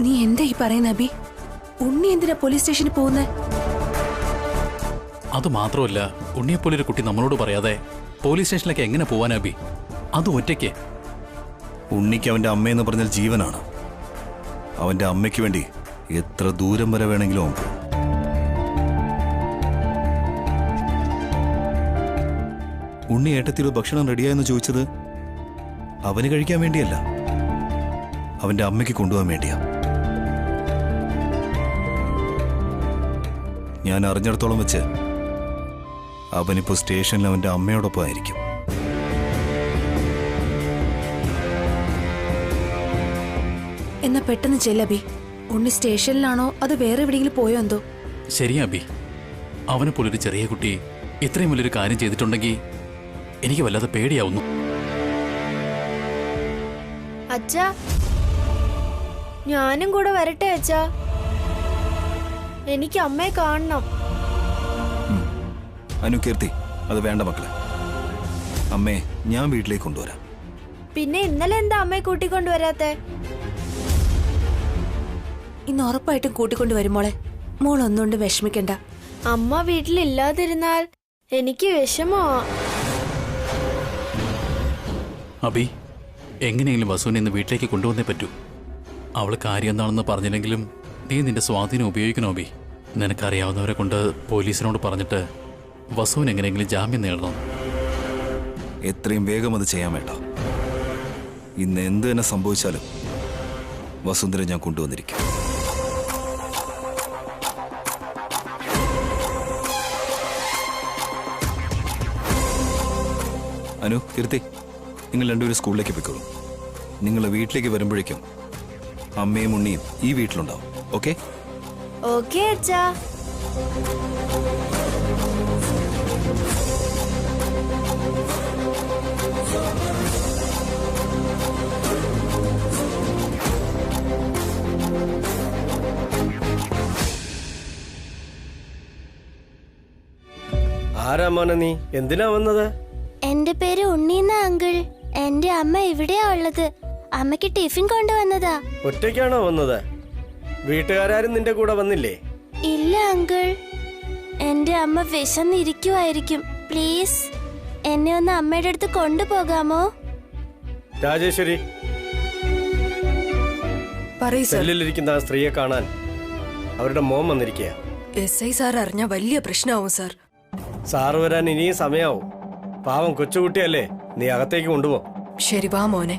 നീ എന്താ ഈ പറയുന്ന അബി? ഉണ്ണി എന്തിനാ പോലീസ് സ്റ്റേഷനിൽ പോകുന്നേ? അത് മാത്രമല്ല, ഉണ്ണിയെപ്പോലൊരു കുട്ടി നമ്മളോട് പറയാതെ പോലീസ് സ്റ്റേഷനിലേക്ക് എങ്ങനെ പോവാൻ അബി? അത് ഒറ്റയ്ക്ക്. ഉണ്ണിക്ക് അവന്റെ അമ്മയെന്ന് പറഞ്ഞാൽ ജീവനാണ്. അവന്റെ അമ്മയ്ക്ക് വേണ്ടി എത്ര ദൂരം വരെ വേണമെങ്കിലും അവൻ പോകും. ഉണ്ണി ഏട്ടത്തിയുടെ ഭക്ഷണം റെഡിയായെന്ന് ചോദിച്ചത് അവന് കഴിക്കാൻ വേണ്ടിയല്ല, അവന്റെ അമ്മയ്ക്ക് കൊണ്ടുപോകാൻ വേണ്ടിയാ. ഞാൻ അറിഞ്ഞിടത്തോളം വെച്ച് അവനിപ്പോ സ്റ്റേഷനിൽ അവന്റെ അമ്മയോടൊപ്പം ആയിരിക്കും. എന്നാ പെട്ടെന്ന് ചെല്ലബി. ഉണ്ണി സ്റ്റേഷനിലാണോ അത് വേറെ എവിടെയെങ്കിലും പോയോ എന്തോ? ശരിയാ അബി, അവനെ പോലൊരു ചെറിയ കുട്ടി ഇത്രയും വലിയൊരു കാര്യം ചെയ്തിട്ടുണ്ടെങ്കിൽ എനിക്ക് വല്ലാതെ പേടിയാവുന്നു. അച്ഛാ, ഞാനും കൂടെ വരട്ടെ അച്ഛാ. എനിക്ക് അമ്മയെ കാണണം. അനുകീർത്തി, അത് വേണ്ട മക്കളെ. അമ്മയെ ഞാൻ വീട്ടിലേക്ക് കൊണ്ടുവരാം. പിന്നെ ഇന്നലെ എന്താ അമ്മയെ കൂട്ടിക്കൊണ്ടുവരാത്തെ? ഇന്ന് ഉറപ്പായിട്ടും കൂട്ടിക്കൊണ്ടു മോളെ. മോൾ ഒന്നുകൊണ്ട് വിഷമിക്കണ്ട. അമ്മ വീട്ടിലില്ലാതിരുന്നാൽ എനിക്ക് വിഷമോ. അബി, എങ്ങനെയെങ്കിലും വസുവിനെ ഇന്ന് വീട്ടിലേക്ക് കൊണ്ടുവന്നേ പറ്റൂ. അവൾ കാര്യം എന്താണെന്ന് പറഞ്ഞില്ലെങ്കിലും നീ നിന്റെ സ്വാധീനം ഉപയോഗിക്കണോ അബി? നിനക്കറിയാവുന്നവരെ കൊണ്ട് പോലീസിനോട് പറഞ്ഞിട്ട് വസുവിന് എങ്ങനെയെങ്കിലും ജാമ്യം നേടണം. എത്രയും വേഗം അത് ചെയ്യാൻ വേണ്ട. ഇന്ന് എന്ത് തന്നെ സംഭവിച്ചാലും വസുന്ധര ഞാൻ കൊണ്ടുവന്നിരിക്കും. അനു, കീർത്തി, നിങ്ങൾ രണ്ടുപേരും സ്കൂളിലേക്ക് പോയിക്കോളൂ. നിങ്ങൾ വീട്ടിലേക്ക് വരുമ്പോഴേക്കും അമ്മയും ഉണ്ണിയും ഈ വീട്ടിലുണ്ടാവും. ഓക്കെ? ഓക്കെ അച്ഛാ. ആരാ മോനെ നീ? എന്തിനാ വന്നത്? എന്റെ പേര് ഉണ്ണീന്ന അങ്കിൾ. എന്റെ അമ്മ ഇവിടെയാ ഉള്ളത്. അമ്മയ്ക്ക് ടിഫിൻ കൊണ്ടുവന്നതാ. ഒറ്റയ്ക്കാണോ വന്നത്? വീട്ടുകാരും നിന്റെ കൂടെ വന്നില്ലേ? ഇല്ല അങ്കിൾ, എന്റെ അമ്മ വിശന്നിരിക്കുവായിരിക്കും. പ്ലീസ് എന്നെ ഒന്ന് അമ്മയുടെ അടുത്ത് കൊണ്ടുപോകാമോ? രാജേശ്വരി, സെല്ലിലിരിക്കുന്ന ആ സ്ത്രീയെ കാണാൻ അവരുടെ മോൻ വന്നിരിക്കുക. SI സാർ അറിഞ്ഞ വലിയ പ്രശ്നമാവും സാർ. സാറ് വരാൻ ഇനിയും സമയാവും. പാവം കൊച്ചുകുട്ടിയല്ലേ, നീ അകത്തേക്ക് കൊണ്ടുപോ. ശരി, വാ മോനെ.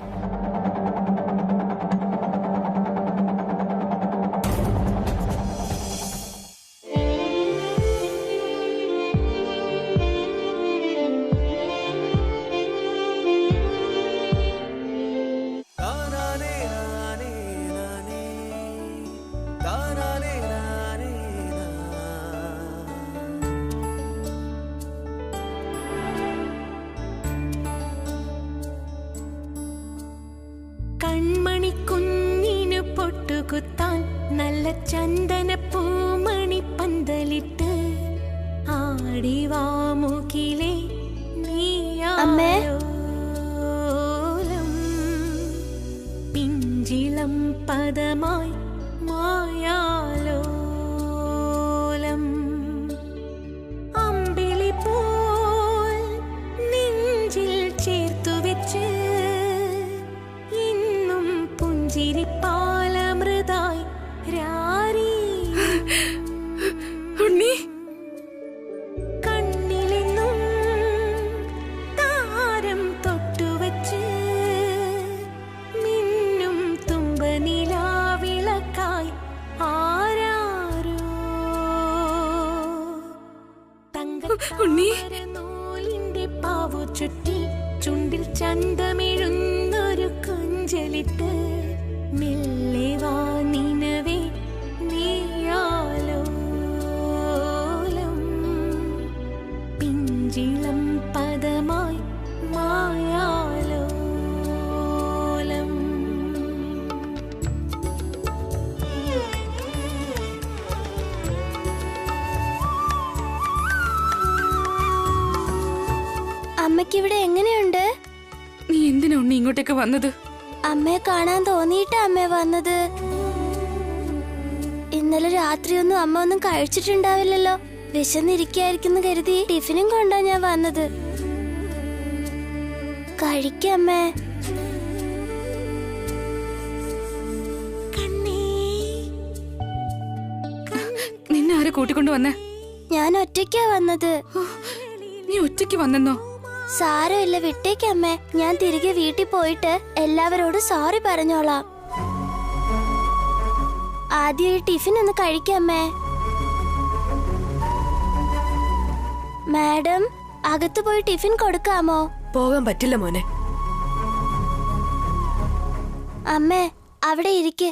കൺമണിക്കുഞ്ഞിനു പൊട്ടുകുത്താൻ നല്ല ചന്ദന പൂമണി പന്തലിട്ട് ആടിവാമുകിലേ നീയാലോലം പിഞ്ചിളം പദമായി മായാലോലം അമ്പിളി പോൽ നെഞ്ചിൽ ചേർത്തു വെച്ച് ചിരിപ്പാലമൃതായി രാരീ ഉണ്ണി കണ്ണിലെന്നും താരം തൊട്ടുവച്ച് മിന്നും തുമ്പനിലാവിളക്കായി ആരാരോ തങ്കനൂലിന്റെ പാവു ചുറ്റി ചുണ്ടിൽ ചന്തമിഴുന്നൊരു കൊഞ്ചലിട്ട് മെല്ലെ വാ നിനവേ നീയാലോലം പിഞ്ചിളം പദമായി മായാലോലം. അമ്മയ്ക്കിവിടെ എങ്ങനെയുണ്ട്? നീ എന്തിനാ ഉണ്ണി ഇങ്ങോട്ടേക്ക് വന്നത്? അമ്മയെ കാണാൻ തോന്നിയിട്ടാ അമ്മ വന്നത്. ഇന്നലെ രാത്രിയൊന്നും അമ്മ ഒന്നും കഴിച്ചിട്ടുണ്ടാവില്ലല്ലോ. വിശന്നിരിക്കായിരിക്കുന്നു കരുതി ടിഫിനും കൊണ്ടാ ഞാൻ വന്നത്. കഴിക്കമ്മേ. നിന്നെ ആരെ കൂട്ടിക്കൊണ്ടു വന്നേ? ഞാൻ ഒറ്റയ്ക്കാ വന്നത്. നീ ഒറ്റയ്ക്ക് വന്നെന്നോ? സാരമില്ല, വിട്ടേക്കമ്മേ. ഞാൻ തിരികെ വീട്ടിൽ പോയിട്ട് എല്ലാവരോടും സോറി പറഞ്ഞോളാം. ആദ്യം ഈ ടിഫിൻ ഒന്ന് കഴിക്കമ്മേ. മാഡം, അകത്ത് പോയി ടിഫിൻ കൊടുക്കാമോ? പോകാൻ പറ്റില്ല മോനെ. അമ്മേ, അവിടെ ഇരിക്ക്.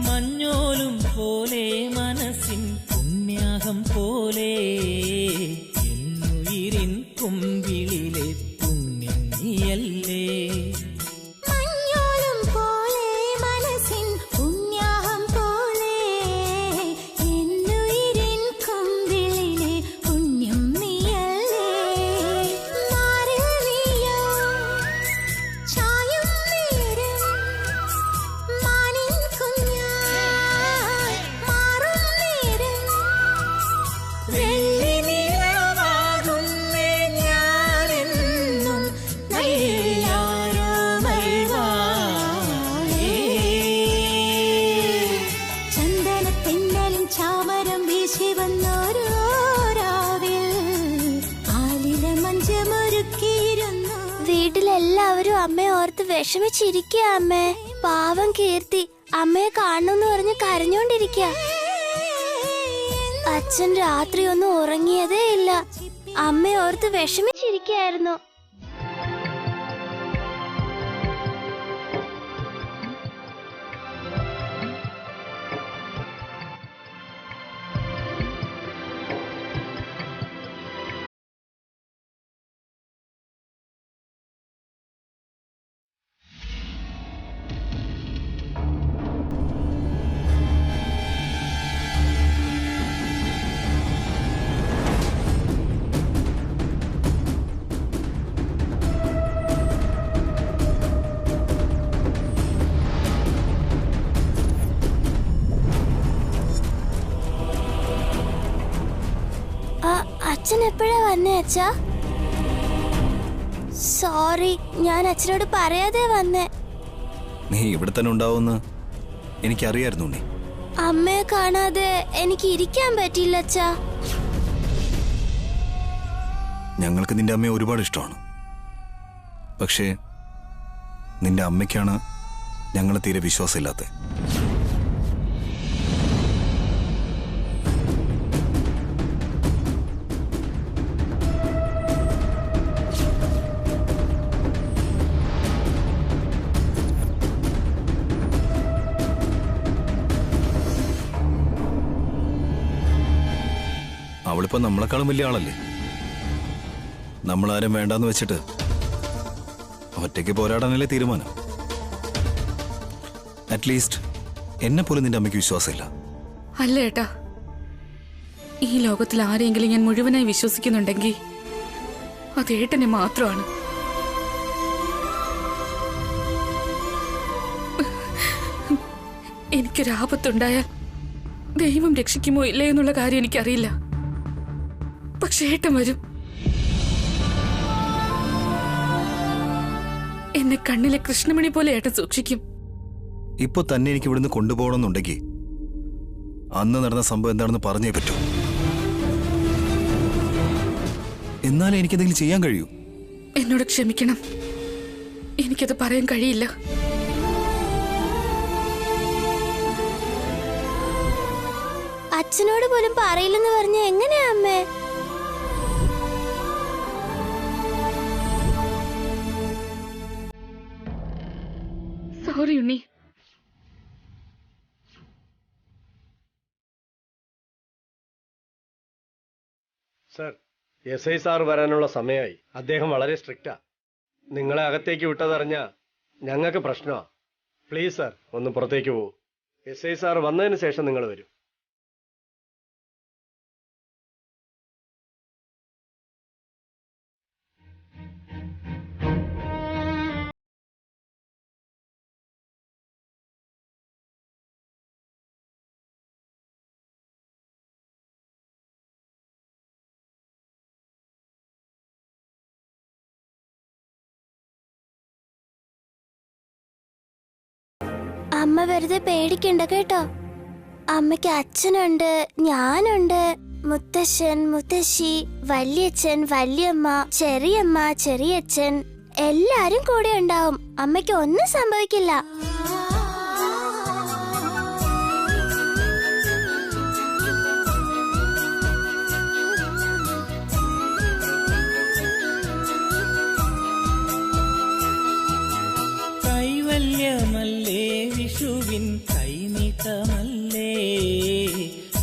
മഞ്ഞോലും പോലെ മനസ്സിൻ പുണ്യാഹം പോലെ എന്നുയിരിൻ കുമ്പിളിലെ പുണ്യം നീയല്ലേ. വീട്ടിലെല്ലാവരും അമ്മയെ ഓർത്ത് വിഷമിച്ചിരിക്കുക. അമ്മേ, പാവം കീർത്തി അമ്മയെ കാണണമെന്ന് പറഞ്ഞ് കരഞ്ഞോണ്ടിരിക്കുക. അച്ഛൻ രാത്രി ഒന്നും ഉറങ്ങിയതേ ഇല്ല. അമ്മയെ ഓർത്ത് വിഷമിച്ചിരിക്കായിരുന്നു. അച്ഛൻ എപ്പോഴാ വന്നേ അച്ഛാ? സോറി, ഞാൻ അച്ഛനോട് പറയാതെ വന്നേ. നീ ഇവിടെ തന്നെ ഉണ്ടാവുമെന്ന് എനിക്കറിയായിരുന്നു. നീ അമ്മയെ കാണാതെ എനിക്ക് ഇരിക്കാൻ പറ്റില്ല അച്ഛാ. ഞങ്ങൾക്ക് നിന്റെ അമ്മയെ ഒരുപാട് ഇഷ്ടമാണ്. പക്ഷേ നിന്റെ അമ്മയ്ക്കാണ് ഞങ്ങളെ തീരെ വിശ്വാസമില്ലാത്തത്. അവളിപ്പോ നമ്മളെക്കാളും വലിയ ആളല്ലേ. നമ്മളാരും വേണ്ടാന്ന് വെച്ചിട്ട് ഒറ്റയ്ക്ക് പോരാടാനല്ലേ തീരുമാനം. അറ്റ്ലീസ്റ്റ് എന്നെ പോലും നിന്റെ അമ്മയ്ക്ക് വിശ്വാസമില്ല. അല്ല ഏട്ടാ, ഈ ലോകത്തിൽ ആരെങ്കിലും ഞാൻ മുഴുവനായി വിശ്വസിക്കുന്നുണ്ടെങ്കിൽ അത് ഏട്ടനെ മാത്രമാണ്. എനിക്കൊരാപത്തുണ്ടായാൽ ദൈവം രക്ഷിക്കുമോ ഇല്ലേ എന്നുള്ള കാര്യം എനിക്കറിയില്ല. പക്ഷെ ഏട്ടൻ വരും. എന്നെ കണ്ണിലെ കൃഷ്ണമണി പോലെ ഏട്ടൻ സൂക്ഷിക്കും. ഇപ്പൊ തന്നെ എനിക്ക് ഇവിടുന്ന് കൊണ്ടുപോകണമെന്നുണ്ടെങ്കിൽ അന്ന് നടന്ന സംഭവം എന്താണെന്ന് പറഞ്ഞേ പറ്റൂ. എന്നാലേ എനിക്കെന്തെങ്കിലും ചെയ്യാൻ കഴിയൂ. എന്നോട് ക്ഷമിക്കണം, എനിക്കത് പറയാൻ കഴിയില്ല. അച്ഛനോട് പോലും പറയില്ലെന്ന് പറഞ്ഞ എങ്ങനെയാ അമ്മേ? സോറി ഉണ്ണി. സർ, SI സാർ വരാനുള്ള സമയമായി. അദ്ദേഹം വളരെ സ്ട്രിക്റ്റാ. നിങ്ങളെ അകത്തേക്ക് വിട്ടതറിഞ്ഞ ഞങ്ങൾക്ക് പ്രശ്നമാ. പ്ലീസ് സർ, ഒന്ന് പുറത്തേക്ക് പോകൂ. SI സാർ വന്നതിന് ശേഷം നിങ്ങൾ വരും. അമ്മ വെറുതെ പേടിക്കണ്ട കേട്ടോ. അമ്മയ്ക്ക് അച്ഛനുണ്ട്, ഞാനുണ്ട്, മുത്തശ്ശൻ, മുത്തശ്ശി, വല്യച്ഛൻ, വല്യമ്മ, ചെറിയമ്മ, ചെറിയച്ഛൻ എല്ലാരും കൂടെ ഉണ്ടാവും. അമ്മയ്ക്ക് ഒന്നും സംഭവിക്കില്ല. കൈവല്യമല്ലേ വിഷുവിൻ കൈനീട്ടമല്ലേ,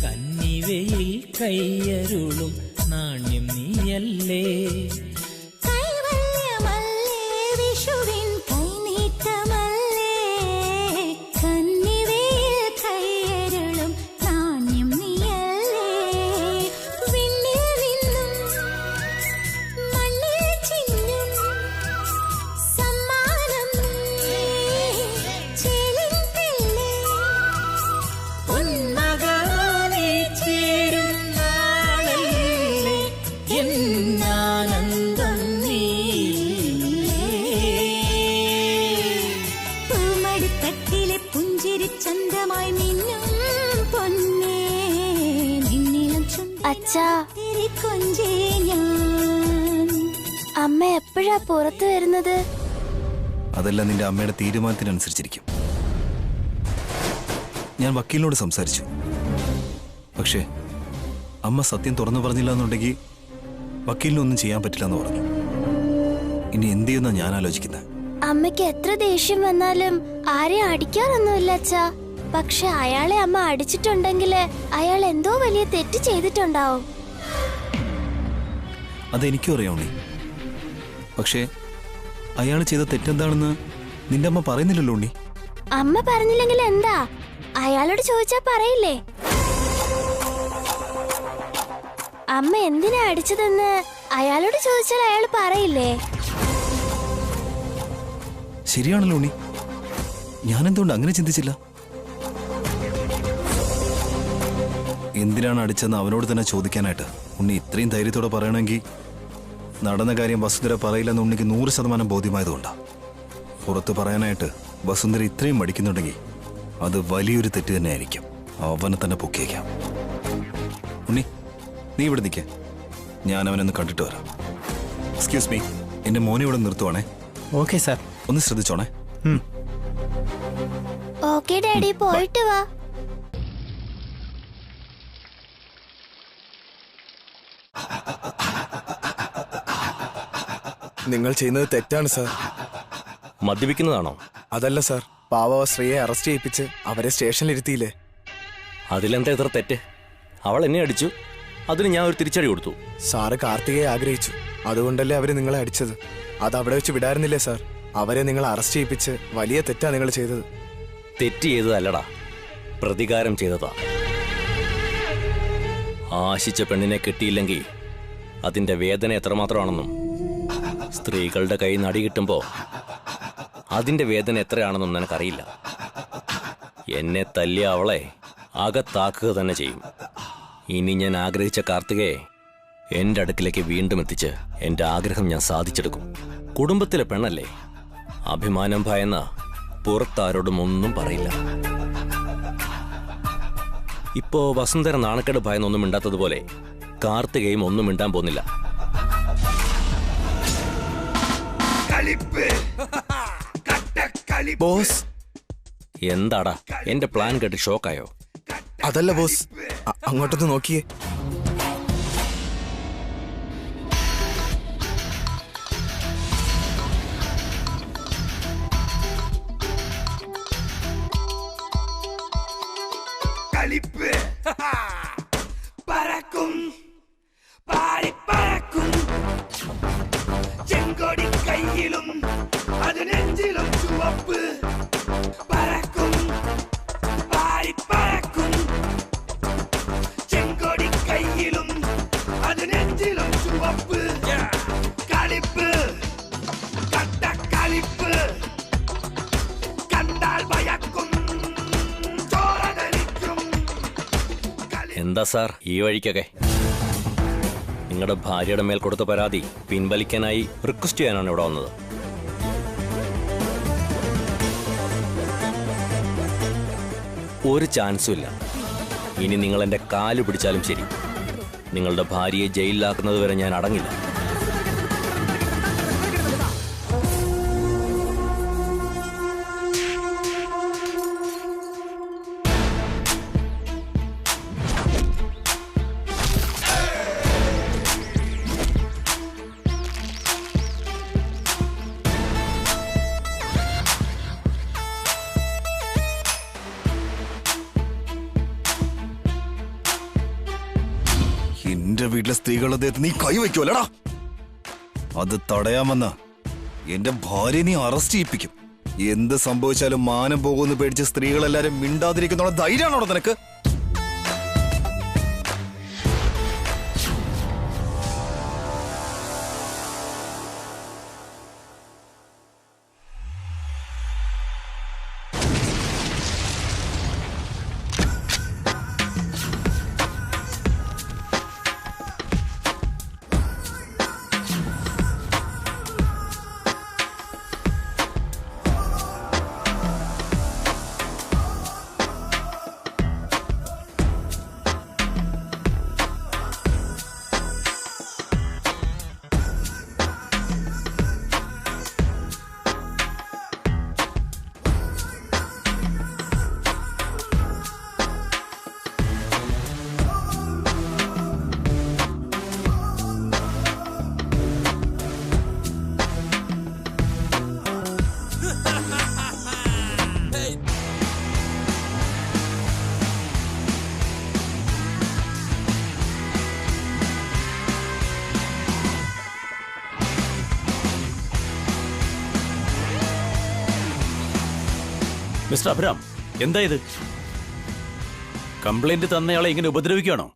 കന്നിവയിൽ കയ്യരുളും നാണ്യം നീയല്ലേ. അച്ഛാ, അമ്മ എപ്പോഴാ പുറത്തു വരുന്നത്? അതെല്ലാം നിന്റെ അമ്മയുടെ തീരുമാനത്തിനനുസരിച്ചിരിക്കും. ഞാൻ വക്കീലിനോട് സംസാരിച്ചു. പക്ഷേ അമ്മ സത്യം തുറന്നു പറഞ്ഞില്ല എന്നുണ്ടെങ്കിൽ വക്കീലിനൊന്നും ചെയ്യാൻ പറ്റില്ല എന്ന് പറഞ്ഞു. ഇനി എന്ത് ചെയ്യുന്ന ഞാൻ ആലോചിക്കുന്നത്. അമ്മയ്ക്ക് എത്ര ദേഷ്യം വന്നാലും ആരെയും അടിക്കാറൊന്നുമില്ല അച്ഛാ. പക്ഷെ അയാളെ അമ്മ അടിച്ചിട്ടുണ്ടെങ്കിൽ അയാൾ എന്തോ വലിയ തെറ്റ് ചെയ്തിട്ടുണ്ടാവും. അതെനിക്കും അറിയാം. പക്ഷേ അയാൾ ചെയ്ത തെറ്റെന്താണെന്ന് നിന്റെ അമ്മ പറയുന്നില്ലല്ലോ ഉണ്ണി. അമ്മ പറഞ്ഞില്ലെങ്കിൽ എന്താ, അയാളോട് ചോദിച്ചാ പറയില്ലേ? അമ്മ എന്തിനാ അടിച്ചതെന്ന് അയാളോട് ചോദിച്ചാൽ അയാൾ പറയില്ലേ? ശരിയാണല്ലോ ഉണ്ണി, ഞാനെന്തുകൊണ്ട് അങ്ങനെ ചിന്തിച്ചില്ല? എന്തിനാണ് അടിച്ചെന്ന് അവനോട് തന്നെ ചോദിക്കാനായിട്ട് ഉണ്ണി ഇത്രയും ധൈര്യത്തോടെ പറയണമെങ്കിൽ നടന്ന കാര്യം വസുന്ധര പറയില്ലെന്ന് ഉണ്ണിക്ക് 100% ബോധ്യമായതുകൊണ്ടാ. പുറത്ത് പറയാനായിട്ട് വസുന്ധര ഇത്രയും മടിക്കുന്നുണ്ടെങ്കിൽ അത് വലിയൊരു തെറ്റ് തന്നെ ആയിരിക്കും. അവനെ തന്നെ പൊക്കിയേക്കാം. ഉണ്ണി, നീ ഇവിടെ നിൽക്കേ, ഞാൻ അവനൊന്ന് കണ്ടിട്ട് വരാം. എക്സ്ക്യൂസ് മീ, എന്റെ മോനെ ഇവിടെ നിർത്തുവാണേ. Okay sir. ഒന്ന് ശ്രദ്ധിച്ചോണേ. ഓക്കെ ഡാഡി, പോയിട്ട് വാ. നിങ്ങൾ ചെയ്യുന്നത് തെറ്റാണ് സാർ. മദ്യപിക്കുന്നതാണോ? അതല്ല സാർ, പാവ ശ്രീയെ അറസ്റ്റ് ചെയ്യിപ്പിച്ച് അവരെ സ്റ്റേഷനിലിരുത്തിയില്ലേ? അതിലെന്താ ഇത്ര തെറ്റ്? അവൾ എന്നെ അടിച്ചു, അതിന് ഞാൻ ഒരു തിരിച്ചടി കൊടുത്തു. സാറ് കാർത്തികയെ ആഗ്രഹിച്ചു, അതുകൊണ്ടല്ലേ അവര് നിങ്ങളെ അടിച്ചത്. അത് അവിടെ വെച്ച് വിടായിരുന്നില്ലേ സാർ? അവരെ നിങ്ങൾ അറസ്റ്റ് ചെയ്യിപ്പിച്ച് വലിയ തെറ്റാ നിങ്ങൾ ചെയ്തത്. തെറ്റ് ചെയ്തതല്ലടാ, പ്രതികാരം ചെയ്തതാ. ആശിച്ച പെണ്ണിനെ കിട്ടിയില്ലെങ്കിൽ അതിന്റെ വേദന എത്രമാത്രമാണെന്നും സ്ത്രീകളുടെ കൈ നടി കിട്ടുമ്പോ അതിന്റെ വേദന എത്രയാണെന്നും നിനക്കറിയില്ല. എന്നെ തല്ലിയ അവളെ അകത്താക്കുക തന്നെ ചെയ്യും. ഇനി ഞാൻ ആഗ്രഹിച്ച കാർത്തികയെ എന്റെ അടുക്കിലേക്ക് വീണ്ടും എത്തിച്ച് എന്റെ ആഗ്രഹം ഞാൻ സാധിച്ചെടുക്കും. കുടുംബത്തിലെ പെണ്ണല്ലേ, അഭിമാനം ഭയന്ന പുറത്താരോടും ഒന്നും പറയില്ല. ഇപ്പോ വസുന്ധര നാണക്കേട് ഭയന്നൊന്നും മിണ്ടാത്തതുപോലെ കാർത്തികയും ഒന്നും മിണ്ടാൻ പോകുന്നില്ല. ബോസ്, എന്താടാ എന്റെ പ്ലാൻ കേട്ട് ഷോക്കായോ? അതല്ല ബോസ്, അങ്ങോട്ടൊന്ന് നോക്കിയേ. പറക്കും പാരിപ്പറക്കും ചെങ്കൊടി കയ്യിലും അത് നെഞ്ചിലും ചുവപ്പ്. പറക്കും പാരിപ്പറക്കും ചെങ്കൊടി കയ്യിലും അത് നെഞ്ചിലും ചുവപ്പ്. കളിപ്പ് കട്ടക്കളിപ്പ് കണ്ടാൽ ഭയക്കും. എന്താ സാർ ഈ വഴിക്കൊക്കെ? നിങ്ങളുടെ ഭാര്യയുടെ മേൽ കൊടുത്ത പരാതി പിൻവലിക്കാനായി റിക്വസ്റ്റ് ചെയ്യാനാണ് ഇവിടെ വന്നത്. ഒരു ചാൻസും ഇല്ല. ഇനി നിങ്ങൾ എന്റെ കാല് പിടിച്ചാലും ശരി, നിങ്ങളുടെ ഭാര്യയെ ജയിലിലാക്കുന്നത് വരെ ഞാൻ അടങ്ങില്ല. എന്റെ വീട്ടിലെ സ്ത്രീകളുടെ ദേഹത്ത് നീ കൈവയ്ക്കുമല്ലടാ. അത് തടയാമെന്ന എന്റെ ഭാര്യ നീ അറസ്റ്റ് ചെയ്യിപ്പിക്കും. എന്ത് സംഭവിച്ചാലും മാനം പോകുമെന്ന് പേടിച്ച് സ്ത്രീകളെല്ലാരും മിണ്ടാതിരിക്കുന്ന ധൈര്യമാണോ നിനക്ക്? മിസ്റ്റർ അബ്രാം, എന്താ ഇത്? കംപ്ലൈന്റ് തന്നയാളെ ഇങ്ങനെ ഉപദ്രവിക്കുകയാണോ?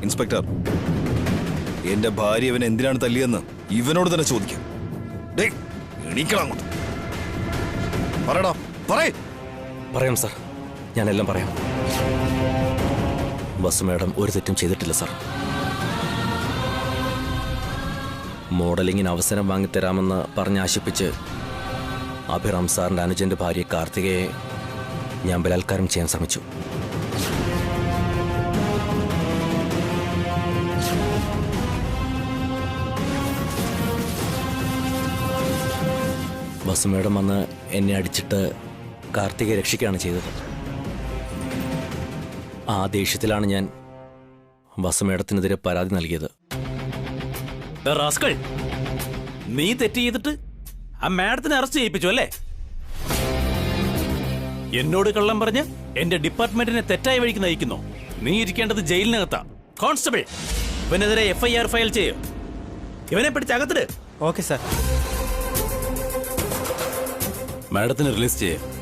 ഇൻസ്പെക്ടർ, എന്റെ ഭാര്യ ഇവൻ എന്തിനാണ് തല്ലിയെന്ന് ഇവനോട് തന്നെ ചോദിക്കാം. പറയടാ, പറയ്. പറയാം സാർ, ഞാനെല്ലാം പറയാം. വസു മാഡം ഒരു തെറ്റും ചെയ്തിട്ടില്ല സാർ. മോഡലിങ്ങിന് അവസരം വാങ്ങിത്തരാമെന്ന് പറഞ്ഞ് ആശിപ്പിച്ച് അഭിറാം സാറിന്റെ അനുജന്റെ ഭാര്യ കാർത്തികയെ ഞാൻ ബലാത്കാരം ചെയ്യാൻ ശ്രമിച്ചു. വസു മേഡം വന്ന് എന്നെ അടിച്ചിട്ട് കാർത്തികയെ രക്ഷിക്കുകയാണ് ചെയ്തത്. ആ ദേഷ്യത്തിലാണ് ഞാൻ വസു മേഡത്തിനെതിരെ പരാതി നൽകിയത്. റാസ്കൾ, നീ തെറ്റ് ചെയ്തിട്ട് ആ മാഡത്തിനെ അറസ്റ്റ് ചെയ്യിപ്പിച്ചു അല്ലേ? എന്നോട് കള്ളം പറഞ്ഞ് എന്റെ ഡിപ്പാർട്ട്മെന്റിനെ തെറ്റായ വഴിക്ക് നയിക്കുന്നു. നീ ഇരിക്കേണ്ടത് ജയിലിനകത്താ. കോൺസ്റ്റബിൾ, ഇവനെതിരെ FIR ഫയൽ ചെയ്യും. ഇവനെ പിടിച്ച് അകത്തിട്. Okay sir. മാഡത്തിന് റിലീസ് ചെയ്യാം.